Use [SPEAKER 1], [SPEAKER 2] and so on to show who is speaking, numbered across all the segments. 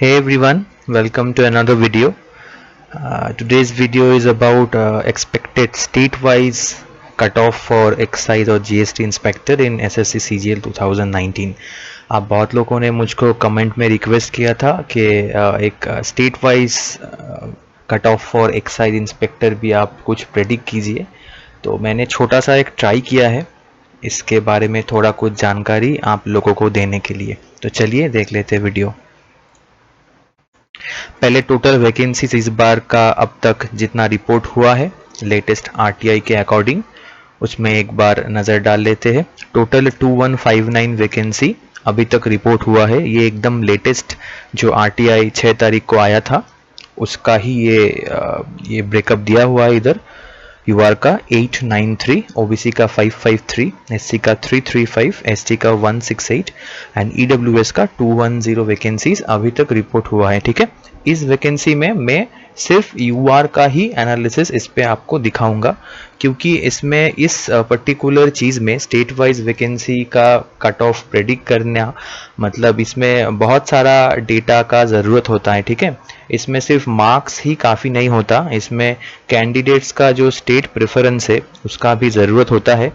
[SPEAKER 1] Hey everyone, welcome to another video. Today's video is about expected state-wise cutoff for excise और GST inspector इन SSC CGL 2019. आप बहुत लोगों ने मुझको comment में रिक्वेस्ट किया था कि एक state wise cut off for excise inspector भी आप कुछ प्रेडिक्ट कीजिए. तो मैंने छोटा सा एक ट्राई किया है इसके बारे में थोड़ा कुछ जानकारी आप लोगों को देने के लिए. तो चलिए देख लेते हैं वीडियो. पहले टोटल वैकेंसीज इस बार का अब तक जितना रिपोर्ट हुआ है लेटेस्ट आरटीआई के अकॉर्डिंग उसमें एक बार नज़र डाल लेते हैं. टोटल 2159 वैकेंसी अभी तक रिपोर्ट हुआ है. ये एकदम लेटेस्ट जो आरटीआई 6 तारीख को आया था उसका ही ये ब्रेकअप दिया हुआ है. इधर यूआर का 893, ओबीसी का 553, एससी का 335, एसटी का 168 एंड ईडब्ल्यूएस का 210 वैकेंसीज अभी तक रिपोर्ट हुआ है. ठीक है, इस वैकेंसी में मैं सिर्फ यूआर का ही एनालिसिस इस पे आपको दिखाऊंगा क्योंकि इसमें इस पर्टिकुलर चीज़ में स्टेट वाइज वैकेंसी का कट ऑफ प्रेडिक्ट करना मतलब इसमें बहुत सारा डेटा का ज़रूरत होता है. ठीक है, इसमें सिर्फ मार्क्स ही काफ़ी नहीं होता, इसमें कैंडिडेट्स का जो स्टेट प्रेफरेंस है उसका भी ज़रूरत होता है.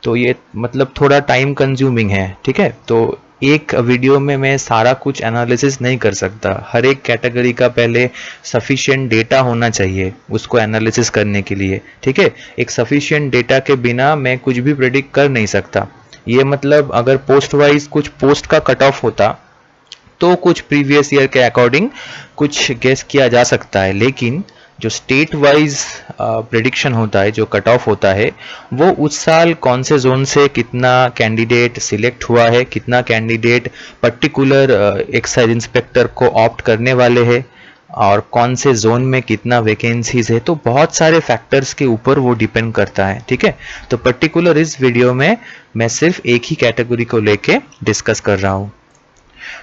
[SPEAKER 1] तो ये मतलब थोड़ा टाइम कंज्यूमिंग है. ठीक है, तो एक वीडियो में मैं सारा कुछ एनालिसिस नहीं कर सकता. हर एक कैटेगरी का पहले सफिशिएंट डेटा होना चाहिए उसको एनालिसिस करने के लिए. ठीक है, एक सफिशिएंट डेटा के बिना मैं कुछ भी प्रेडिक्ट कर नहीं सकता. ये मतलब अगर पोस्ट वाइज कुछ पोस्ट का कट ऑफ होता तो कुछ प्रीवियस ईयर के अकॉर्डिंग कुछ गेस किया जा सकता है, लेकिन जो स्टेट वाइज प्रेडिक्शन होता है, जो कट ऑफ होता है, वो उस साल कौन से जोन से कितना कैंडिडेट सिलेक्ट हुआ है, कितना कैंडिडेट पर्टिकुलर एक्साइज इंस्पेक्टर को ऑप्ट करने वाले हैं और कौन से जोन में कितना वैकेंसीज है, तो बहुत सारे फैक्टर्स के ऊपर वो डिपेंड करता है. ठीक है, तो पर्टिकुलर इस वीडियो में मैं सिर्फ एक ही कैटेगरी को लेके डिस्कस कर रहा हूँ.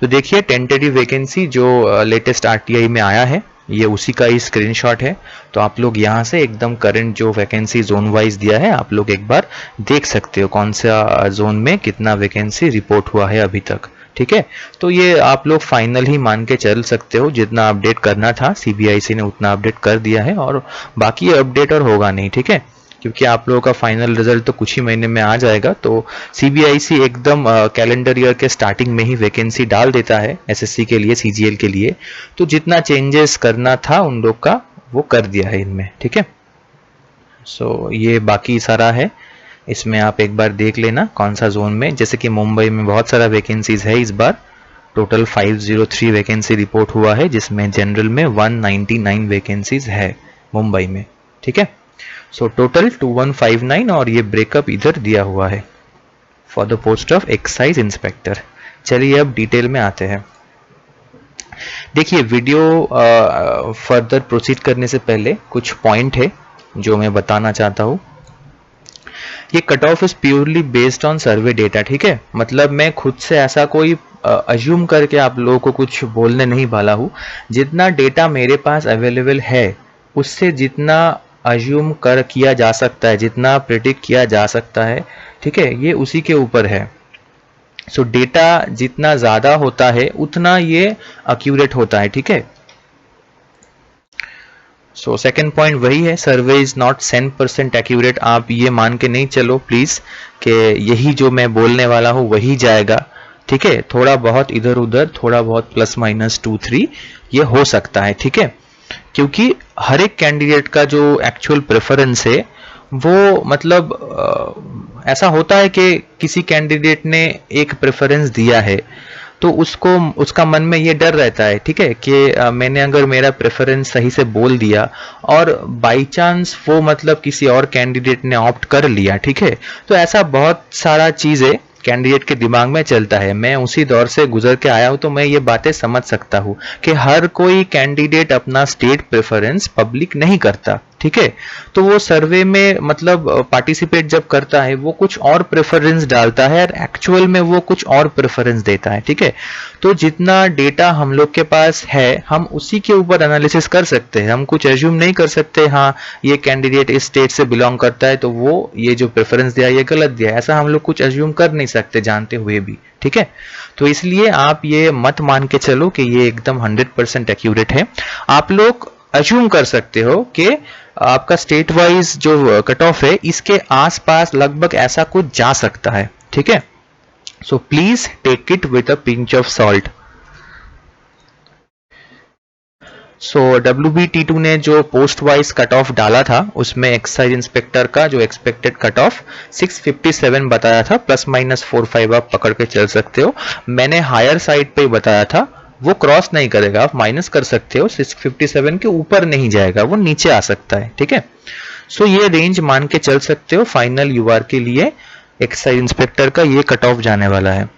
[SPEAKER 1] तो देखिए टेंटेटिव वैकेंसी जो लेटेस्ट आरटीआई में आया है ये उसी का ही स्क्रीनशॉट है. तो आप लोग यहाँ से एकदम करंट जो वैकेंसी जोन वाइज दिया है आप लोग एक बार देख सकते हो कौन सा जोन में कितना वैकेंसी रिपोर्ट हुआ है अभी तक. ठीक है, तो ये आप लोग फाइनल ही मान के चल सकते हो. जितना अपडेट करना था सीबीआईसी ने उतना अपडेट कर दिया है और बाकी अपडेट और होगा नहीं. ठीक है, क्योंकि आप लोगों का फाइनल रिजल्ट तो कुछ ही महीने में आ जाएगा. तो सीबीआईसी एकदम कैलेंडर ईयर के स्टार्टिंग में ही वैकेंसी डाल देता है एसएससी के लिए, सीजीएल के लिए. तो जितना चेंजेस करना था उन लोग का वो कर दिया है इनमें. ठीक है, सो ये बाकी सारा है, इसमें आप एक बार देख लेना कौन सा जोन में. जैसे कि मुंबई में बहुत सारा वैकेंसीज है इस बार. टोटल 503 वैकेंसी रिपोर्ट हुआ है जिसमें जनरल में 199 वैकेंसीज है मुंबई में. ठीक है, सो टोटल 2159 और ये ब्रेकअप इधर दिया हुआ है for the post of excise inspector. चलिए अब डिटेल में आते हैं. देखिए वीडियो फर्दर प्रोसीड करने से पहले कुछ पॉइंट है जो मैं बताना चाहता हूँ. ये cut off is purely based on survey data. ठीक है, मतलब मैं खुद से ऐसा कोई अज्यूम करके आप लोगों को कुछ बोलने नहीं वाला हूँ. जितना डेटा मेरे पास अवेलेबल है उससे जितना अज्यूम कर किया जा सकता है, जितना प्रेडिक्ट किया जा सकता है, ठीक है, ये उसी के ऊपर है. सो डेटा जितना ज़्यादा होता है उतना ये एक्यूरेट होता है. ठीक है, सो सेकंड पॉइंट वही है, सर्वे इज नॉट 100% एक्यूरेट. आप ये मान के नहीं चलो प्लीज़ कि यही जो मैं बोलने वाला हूँ वही जाएगा. ठीक है, थोड़ा बहुत इधर उधर, थोड़ा बहुत प्लस माइनस 2-3 ये हो सकता है. ठीक है, क्योंकि हर एक कैंडिडेट का जो एक्चुअल प्रेफरेंस है वो मतलब ऐसा होता है कि किसी कैंडिडेट ने एक प्रेफरेंस दिया है तो उसको उसका मन में ये डर रहता है. ठीक है, कि मैंने अगर मेरा प्रेफरेंस सही से बोल दिया और बाई चांस वो मतलब किसी और कैंडिडेट ने ऑप्ट कर लिया. ठीक है, तो ऐसा बहुत सारा चीज़ें कैंडिडेट के दिमाग में चलता है. मैं उसी दौर से गुजर के आया हूँ तो मैं ये बातें समझ सकता हूँ कि हर कोई कैंडिडेट अपना स्टेट प्रेफरेंस पब्लिक नहीं करता. ठीक है। तो वो सर्वे में मतलब पार्टिसिपेट जब करता है वो कुछ और प्रेफरेंस डालता है और एक्चुअल में वो कुछ और प्रेफरेंस देता है, ठीक है। तो जितना डेटा हम लोग के पास है हम उसी के ऊपर एनालिसिस कर सकते हैं, हम कुछ एज्यूम नहीं कर सकते हाँ ये कैंडिडेट इस स्टेट से बिलोंग करता है तो वो ये जो प्रेफरेंस दिया ये गलत दिया, ऐसा हम लोग कुछ एज्यूम कर नहीं सकते जानते हुए भी, ठीक है। तो इसलिए आप ये मत मान के चलो कि ये एकदम 100% एक्यूरेट है। आप लोग एज्यूम कर सकते हो कि आपका स्टेट वाइज जो कट ऑफ है इसके आसपास लगभग ऐसा कुछ जा सकता है, ठीक है। So please take it with a pinch of salt. So WBT2 ने जो पोस्ट वाइज कट ऑफ डाला था उसमें एक्साइज इंस्पेक्टर का जो एक्सपेक्टेड कट ऑफ 657 बताया था, प्लस माइनस 4-5 आप पकड़ के चल सकते हो। मैंने हायर साइड पे बताया था वो क्रॉस नहीं करेगा, आप माइनस कर सकते हो, 657 के ऊपर नहीं जाएगा, वो नीचे आ सकता है, ठीक है। सो ये रेंज मान के चल सकते हो, फाइनल यूआर के लिए एक्साइज इंस्पेक्टर का ये कट ऑफ जाने वाला है।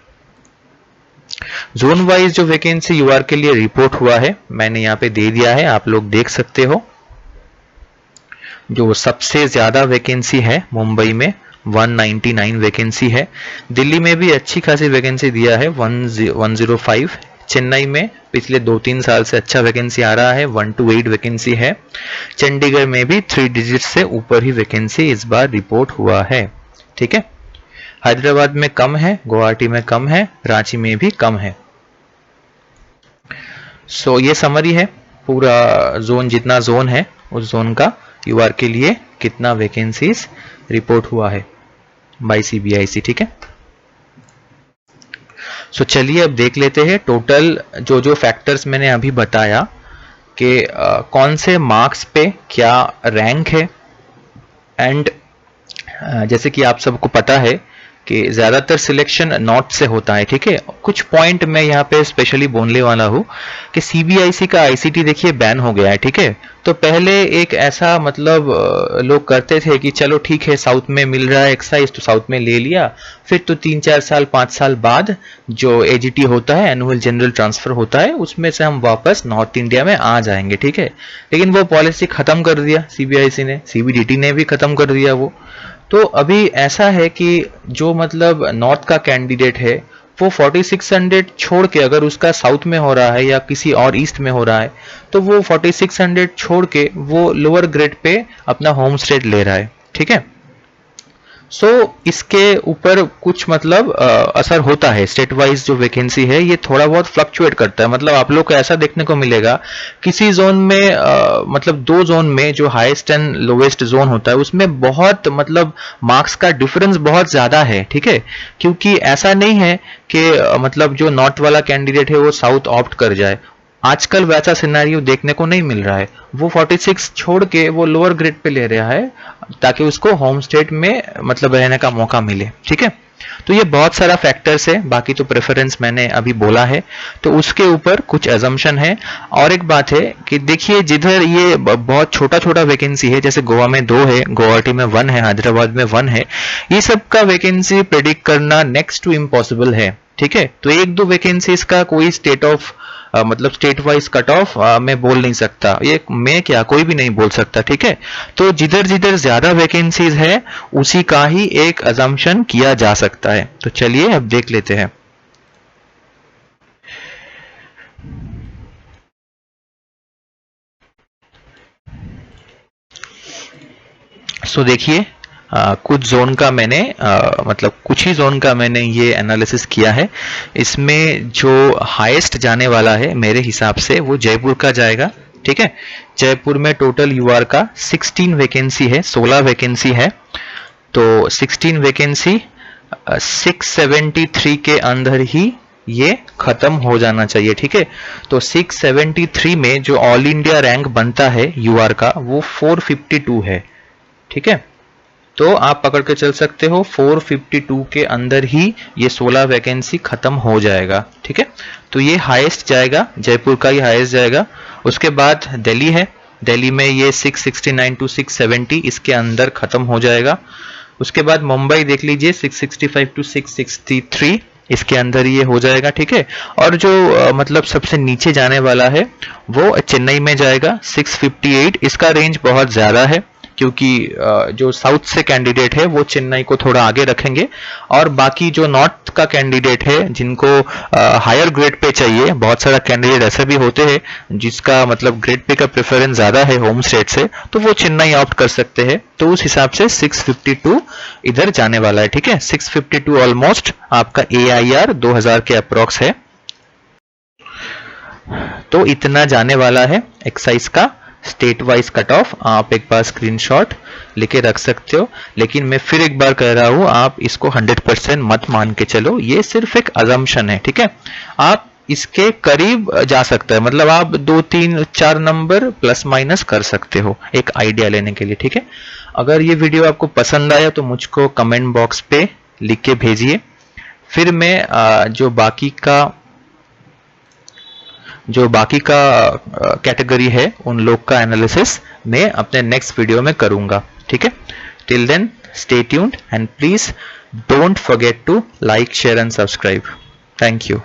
[SPEAKER 1] जोन वाइज जो वैकेंसी यूआर के लिए रिपोर्ट हुआ है मैंने यहाँ पे दे दिया है, आप लोग देख सकते हो। जो सबसे ज्यादा वैकेंसी है मुंबई में 199 वैकेंसी है, दिल्ली में भी अच्छी खासी वैकेंसी दिया है 105, चेन्नई में पिछले 2-3 साल से अच्छा वैकेंसी आ रहा है 128 वैकेंसी है, चंडीगढ़ में भी 3 डिजिट से ऊपर ही वैकेंसी इस बार रिपोर्ट हुआ है, ठीक है। हैदराबाद में कम है, गुवाहाटी में कम है, रांची में भी कम है। सो ये समरी है पूरा जोन, जितना जोन है उस जोन का यूआर के लिए कितना वैकेंसीज रिपोर्ट हुआ है बाय सीबीआईसी, ठीक है। सो चलिए अब देख लेते हैं टोटल जो जो फैक्टर्स मैंने अभी बताया कि कौन से मार्क्स पे क्या रैंक है। एंड जैसे कि आप सबको पता है कि ज्यादातर सिलेक्शन नॉट से होता है, ठीक है। कुछ पॉइंट मैं यहाँ पे स्पेशली बोलने वाला हूँ कि सीबीआईसी का आईसीटी देखिए बैन हो गया है, ठीक है। तो पहले एक ऐसा मतलब लोग करते थे कि चलो ठीक है साउथ में मिल रहा है एक्साइज तो साउथ में ले लिया, फिर तो 3-4 साल 5 साल बाद जो एजीटी होता है एनुअल जनरल ट्रांसफर होता है उसमें से हम वापस नॉर्थ इंडिया में आ जाएंगे, ठीक है। लेकिन वो पॉलिसी खत्म कर दिया सीबीआईसी ने, सीबीडीटी ने भी खत्म कर दिया वो। तो अभी ऐसा है कि जो मतलब नॉर्थ का कैंडिडेट है वो 4600 छोड़ के अगर उसका साउथ में हो रहा है या किसी और ईस्ट में हो रहा है तो वो 4600 छोड़ के वो लोअर ग्रेड पे अपना होम स्टेट ले रहा है, ठीक है। सो इसके ऊपर कुछ मतलब असर होता है, स्टेट वाइज जो वैकेंसी है ये थोड़ा बहुत फ्लक्चुएट करता है। मतलब आप लोग को ऐसा देखने को मिलेगा किसी जोन में मतलब 2 जोन में जो हाईएस्ट एंड लोवेस्ट जोन होता है उसमें बहुत मतलब मार्क्स का डिफरेंस बहुत ज्यादा है, ठीक है। क्योंकि ऐसा नहीं है कि मतलब जो नॉर्थ वाला कैंडिडेट है वो साउथ ऑप्ट कर जाए, आजकल वैसा सिनेरियो देखने को नहीं मिल रहा है। वो 46 छोड़ के वो लोअर ग्रेड पे ले रहा है ताकि उसको होम स्टेट में मतलब रहने का मौका मिले, ठीक है। तो ये बहुत सारा फैक्टर्स है, बाकी तो प्रेफरेंस मैंने अभी बोला है तो उसके ऊपर कुछ एजम्पशन है। और एक बात है कि देखिए जिधर ये बहुत छोटा छोटा वैकेंसी है जैसे गोवा में 2 है, गुवाहाटी में 1 है, हैदराबाद में 1 है, ये सब का वैकेंसी प्रेडिक्ट करना नेक्स्ट टू इम्पॉसिबल है, ठीक है। तो 1-2 वैकेंसीज का कोई स्टेट ऑफ मतलब स्टेट वाइज कट ऑफ मैं बोल नहीं सकता, ये मैं क्या कोई भी नहीं बोल सकता, ठीक है। तो जिधर जिधर ज्यादा वैकेंसीज है उसी का ही एक अजम्पशन किया जा सकता है। तो चलिए अब देख लेते हैं। सो देखिए कुछ जोन का मैंने मतलब कुछ ही जोन का मैंने ये एनालिसिस किया है। इसमें जो हाईएस्ट जाने वाला है मेरे हिसाब से वो जयपुर का जाएगा, ठीक है। जयपुर में टोटल यूआर का 16 वैकेंसी है, 16 वैकेंसी है। तो 16 वैकेंसी 673 के अंदर ही ये खत्म हो जाना चाहिए, ठीक है। तो 673 में जो ऑल इंडिया रैंक बनता है यूआर का वो 452 है, ठीक है। तो आप पकड़ के चल सकते हो 452 के अंदर ही ये 16 वैकेंसी खत्म हो जाएगा, ठीक है। तो ये हाईएस्ट जाएगा, जयपुर का ही हाईएस्ट जाएगा। उसके बाद दिल्ली है, दिल्ली में ये 669 टू 670 इसके अंदर खत्म हो जाएगा। उसके बाद मुंबई देख लीजिए 665 टू 663 इसके अंदर ये हो जाएगा, ठीक है। और जो मतलब सबसे नीचे जाने वाला है वो चेन्नई में जाएगा 658। इसका रेंज बहुत ज़्यादा है क्योंकि जो साउथ से कैंडिडेट है वो चेन्नई को थोड़ा आगे रखेंगे, और बाकी जो नॉर्थ का कैंडिडेट है जिनको हायर ग्रेड पे चाहिए, बहुत सारा कैंडिडेट ऐसे भी होते हैं जिसका मतलब ग्रेड पे का प्रेफरेंस ज़्यादा है होम स्टेट से, तो वो चेन्नई ऑप्ट कर सकते हैं। तो उस हिसाब से 652 इधर जाने वाला है, ठीक है। 652 ऑलमोस्ट आपका AIR 2000 के अप्रॉक्स है। तो इतना जाने वाला है एक्साइज का स्टेट वाइज कट ऑफ। आप एक बार स्क्रीनशॉट लेके रख सकते हो, लेकिन मैं फिर एक बार कह रहा हूं, आप इसको 100% मत मान के चलो, ये सिर्फ एक अजम्पशन है, ठीक है। आप इसके करीब जा सकते हैं, मतलब आप 2 3 4 नंबर प्लस माइनस कर सकते हो एक आइडिया लेने के लिए, ठीक है। अगर ये वीडियो आपको पसंद आया तो मुझको कमेंट बॉक्स पे लिख के भेजिए। फिर मैं जो बाकी का कैटेगरी है उन लोग का एनालिसिस मैं अपने नेक्स्ट वीडियो में करूंगा, ठीक है। Till then stay tuned and please don't forget to like, share and subscribe. Thank you.